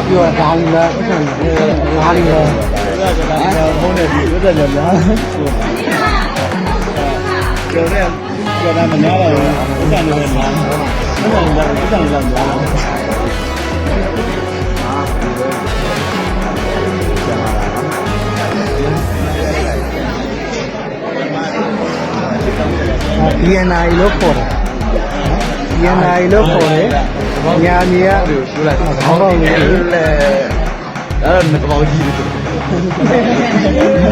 ပြောဒါလူလားဥစ္စာဒါလူလားဘုန်းနဲ့ဒီဥစ္စာကြောင့်လားကျော်နဲ့ကျော်တာမများပါဘူးဥစ္စာတွေလည်းများဥစ္စာတွေလည်းများDNI လို့ခေါ်တယ် DNI လို့ခေါ်တယ်ညာမြေကရှိလိုက်ဘာလို့လဲအဲ့ဒါကဘောကြီးတယ်